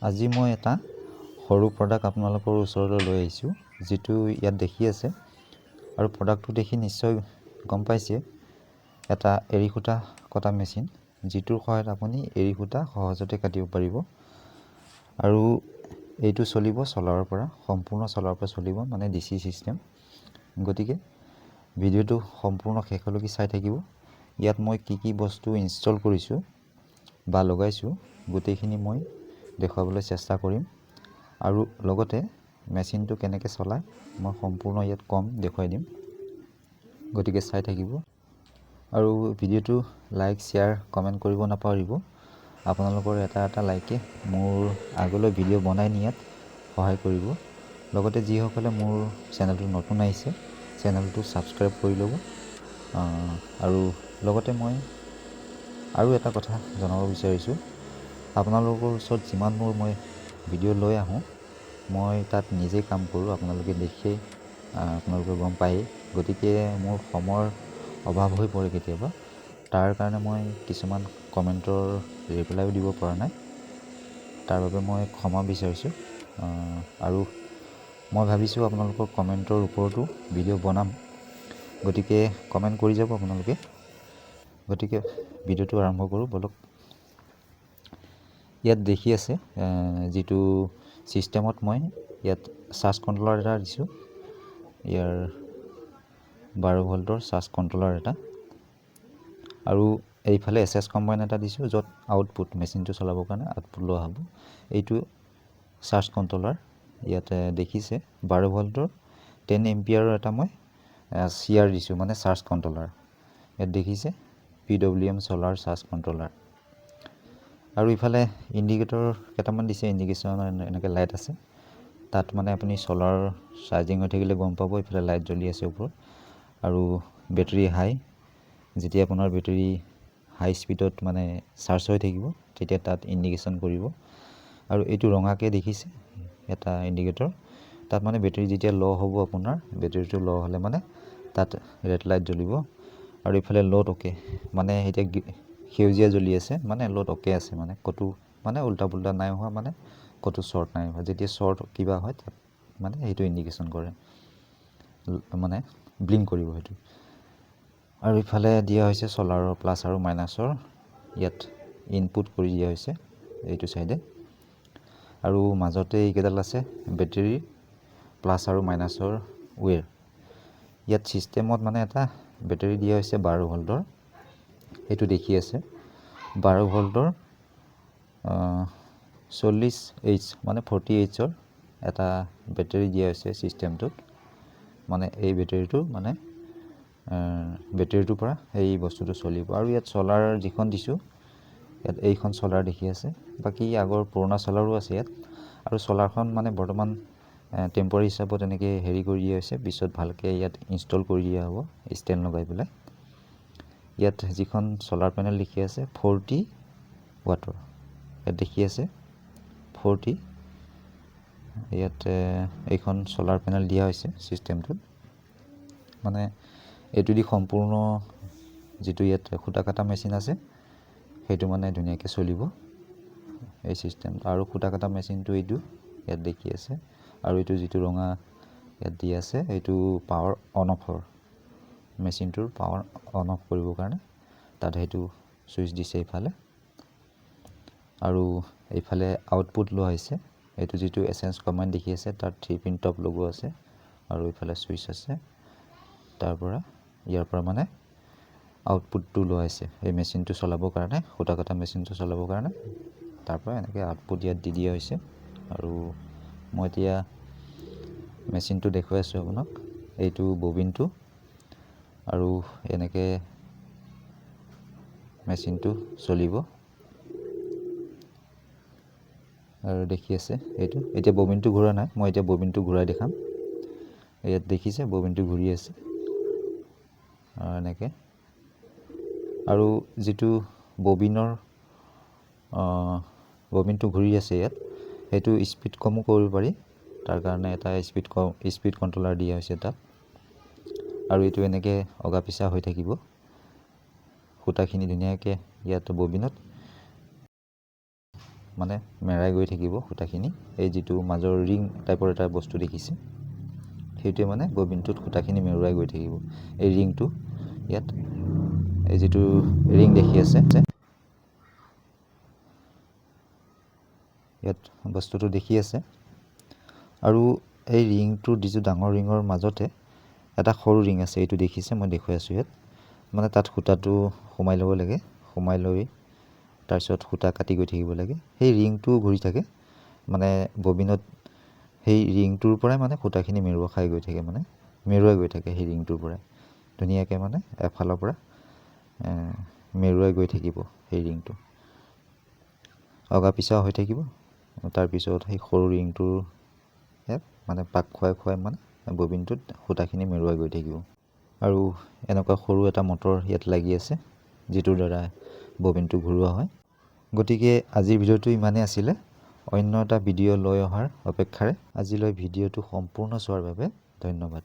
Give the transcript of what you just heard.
আজি মই এটা সৰু প্ৰডাক্ট আপোনালোকৰ ওচৰলৈ লৈ আহিছোঁ, যিটো ইয়াত দেখি আছে আৰু প্ৰডাক্টটো দেখি নিশ্চয় গম পাইছে। এটা এৰী সূতা কটা মেচিন, যিটোৰ সহায়ত আপুনি এৰী সূতা সহজতে কাটিব পাৰিব। আৰু এইটো চলিব চলাৰৰ পৰা, সম্পূৰ্ণ চলাৰৰ পৰা চলিব, মানে DC চিষ্টেম। গতিকে ভিডিঅ'টো সম্পূৰ্ণ শেষলৈকে চাই থাকিব। ইয়াত মই কি বস্তু ইনষ্টল কৰিছোঁ বা লগাইছোঁ গোটেইখিনি মই দেখুৱাবলৈ চেষ্টা কৰিম, আৰু লগতে মেচিনটো কেনেকৈ চলায় মই সম্পূৰ্ণ ইয়াত দেখুৱাই দিম। গতিকে চাই থাকিব আৰু ভিডিঅ'টো লাইক, শ্বেয়াৰ, কমেণ্ট কৰিব নাপাহৰিব। আপোনালোকৰ এটা লাইকে মোৰ আগলৈ ভিডিঅ' বনাই নিয়াত সহায় কৰিব। লগতে যিসকলে মোৰ চেনেলটো নতুন আহিছে, চেনেলটো ছাবস্ক্ৰাইব কৰি ল'ব। আৰু লগতে মই আৰু এটা কথা জনাব বিচাৰিছোঁ, আপোনালোকৰ ওচৰত যিমানবোৰ মই ভিডিঅ' লৈ আহোঁ, মই তাত নিজেই কাম কৰোঁ, আপোনালোকে দেখেই, আপোনালোকে গম পায়েই। গতিকে মোৰ সময়ৰ অভাৱ হৈ পৰে কেতিয়াবা, তাৰ কাৰণে মই কিছুমান কমেণ্টৰ ৰিপ্লাইও দিব পৰা নাই, তাৰ বাবে মই ক্ষমা বিচাৰিছোঁ। আৰু মই ভাবিছোঁ আপোনালোকৰ কমেণ্টৰ ওপৰতো ভিডিঅ' বনাম, গতিকে কমেণ্ট কৰি যাব আপোনালোকে। গতিকে ভিডিঅ'টো আৰম্ভ কৰোঁ ব'লক। ইয়াত দেখি আছে যিটো ছিষ্টেমত মই ইয়াত চাৰ্জ কণ্ট্ৰলাৰ এটা দিছোঁ। ইয়াৰ 12 ভল্টৰ চাৰ্জ কণ্ট্ৰলাৰ এটা, আৰু এইফালে SS কম্বাইন এটা দিছোঁ, য'ত আউটপুট মেচিনটো চলাবৰ কাৰণে আউটপুট লোৱা হ'ব। এইটো চাৰ্জ কণ্ট্ৰলাৰ ইয়াতে দেখিছে 12 ভল্টৰ 10 এম্পিয়াৰৰ এটা মই CR দিছোঁ, মানে চাৰ্জ কণ্ট্ৰলাৰ। ইয়াত দেখিছে PWM চলাৰ চাৰ্জ কণ্ট্ৰলাৰ। আৰু ইফালে ইণ্ডিকেটৰ কেইটামান দিছে, ইণ্ডিকেশ্যন এনেকৈ লাইট আছে। তাত মানে আপুনি চলাৰ চাৰ্জিং হৈ থাকিলে গম পাব, ইফালে লাইট জ্বলি আছে ওপৰত। আৰু বেটেৰী হাই, যেতিয়া আপোনাৰ বেটেৰী হাই স্পীডত মানে চাৰ্জ হৈ থাকিব, তেতিয়া তাত ইণ্ডিকেশ্যন কৰিব। আৰু এইটো ৰঙাকৈ দেখিছে এটা ইণ্ডিকেটৰ, তাত মানে বেটেৰী যেতিয়া ল' হ'ব, আপোনাৰ বেটেৰীটো ল' হ'লে মানে তাত ৰেড লাইট জ্বলিব। আৰু ইফালে ল'ড অ'কে, মানে এতিয়া সেউজীয়া জ্বলি আছে, মানে ল'ড অ'কে আছে, মানে ক'তো মানে উল্টা পুল্টা নাই হোৱা, মানে ক'তো শ্বৰ্ট নাই হোৱা। যেতিয়া শ্বৰ্ট কিবা হয় তাত মানে সেইটো ইণ্ডিকেশ্যন কৰে, মানে ব্লিংক কৰিব সেইটো। আৰু ইফালে দিয়া হৈছে চলাৰৰ প্লাছ আৰু মাইনাছৰ, ইয়াত ইনপুট কৰি দিয়া হৈছে এইটো চাইডে। আৰু মাজতে এইকেইডাল আছে বেটেৰীৰ প্লাছ আৰু মাইনাছৰ ৱেৰ। ইয়াত ছিষ্টেমত মানে এটা বেটেৰী দিয়া হৈছে 12 ভল্টৰ, এইটো দেখি আছে 12 ভল্টৰ 40H মানে 40Hৰ এটা বেটেৰী দিয়া হৈছে ছিষ্টেমটোত। মানে এই বেটেৰীটো মানে বেটেৰীটোৰ পৰা এই বস্তুটো চলিব। আৰু ইয়াত চলাৰ যিখন দিছোঁ, ইয়াত এইখন চলাৰ দেখি আছে, বাকী আগৰ পুৰণা চলাৰো আছে ইয়াত। আৰু চলাৰখন মানে বৰ্তমান টেম্পৰাৰী হিচাপত এনেকৈ হেৰি কৰি দিয়া হৈছে, পিছত ভালকৈ ইয়াত ইনষ্টল কৰি দিয়া হ'ব ষ্টেণ্ড লগাই পেলাই। ইয়াত যিখন চলাৰ পেনেল দেখি আছে 40 ৱাটৰ, ইয়াত দেখি আছে 40। ইয়াত এইখন চলাৰ পেনেল দিয়া হৈছে ছিষ্টেমটোত, মানে এইটো দি সম্পূৰ্ণ যিটো ইয়াত সূতা কটা মেচিন আছে, সেইটো মানে ধুনীয়াকৈ চলিব এই ছিষ্টেম। আৰু সূতা কটা মেচিনটো এইটো ইয়াত দেখি আছে। আৰু এইটো যিটো ৰঙা ইয়াত দি আছে, এইটো পাৱাৰ অন অফৰ, মেচিনটোৰ পাৱাৰ অন অফ কৰিবৰ কাৰণে তাত সেইটো ছুইচ দিছে এইফালে। আৰু এইফালে আউটপুট লোৱা হৈছে, এইটো যিটো এছেঞ্চ কম্বাইন দেখি আছে, তাত 3 পিন টপ লগোৱা আছে। আৰু এইফালে ছুইচ আছে, ইয়াৰ পৰা মানে আউটপুটটো লোৱা হৈছে এই মেচিনটো চলাবৰ কাৰণে, সূতা কটা মেচিনটো চলাবৰ কাৰণে। তাৰ পৰা এনেকৈ আউটপুট ইয়াত দি দিয়া হৈছে। আৰু মই এতিয়া মেচিনটো দেখুৱাই আছোঁ আপোনাক, এইটো ববিনটো। আৰু এনেকৈ মেচিনটো চলিব। আৰু দেখি আছে এইটো, এতিয়া ববিনটো ঘূৰা নাই, মই এতিয়া ববিনটো ঘূৰাই দেখাম। ইয়াত দেখিছে ববিনটো ঘূৰি আছে এনেকৈ। আৰু যিটো ববিনটো ঘূৰি আছে ইয়াত, সেইটো স্পীড কমো কৰিব পাৰি, তাৰ কাৰণে এটা স্পীড কণ্ট্ৰলাৰ দিয়া হৈছে তাত। আৰু এইটো এনেকৈ অগা পিছা হৈ থাকিব, সূতাখিনি ধুনীয়াকৈ ইয়াত ববিনত মানে মেৰাই গৈ থাকিব সূতাখিনি। এই যিটো মাজৰ ৰিং টাইপৰ এটা বস্তু দেখিছে, সেইটোৱে মানে ববিনটোত সূতাখিনি মেৰুৱাই গৈ থাকিব। এই ৰিংটো ইয়াত, এই যিটো ৰিং দেখি আছে, ইয়াত বস্তুটো দেখি আছে। আৰু এই ৰিংটোৰ যিটো ডাঙৰ ৰিঙৰ মাজতে এটা সৰু ৰিং আছে, এইটো দেখিছে, মই দেখুৱাই আছোঁ ইয়াত। মানে তাত সূতাটো সোমাই ল'ব লাগে, সোমাই লৈ তাৰপিছত সূতা কাটি গৈ থাকিব লাগে। সেই ৰিংটো ঘূৰি থাকে, মানে ববিনত সেই ৰিংটোৰ পৰাই মানে সূতাখিনি মেৰুৱা খাই গৈ থাকে, মানে মেৰুৱাই গৈ থাকে সেই ৰিংটোৰ পৰাই ধুনীয়াকৈ, মানে এফালৰ পৰা মেৰুৱাই গৈ থাকিব সেই ৰিংটো, অগা পিছা হৈ থাকিব। তাৰপিছত সেই সৰু ৰিংটোৰ মানে পাক খুৱাই মানে ববিনটোত সূতাখিনি মেৰুৱাই গৈ থাকিব। আৰু এনেকুৱা সৰু এটা মটৰ ইয়াত লাগি আছে, যিটোৰ দ্বাৰা ববিনটো ঘূৰোৱা হয়। গতিকে আজিৰ ভিডিঅ'টো ইমানেই আছিলে। অন্য এটা ভিডিঅ' লৈ অহাৰ অপেক্ষাৰে আজিলৈ ভিডিঅ'টো সম্পূৰ্ণ চোৱাৰ বাবে ধন্যবাদ।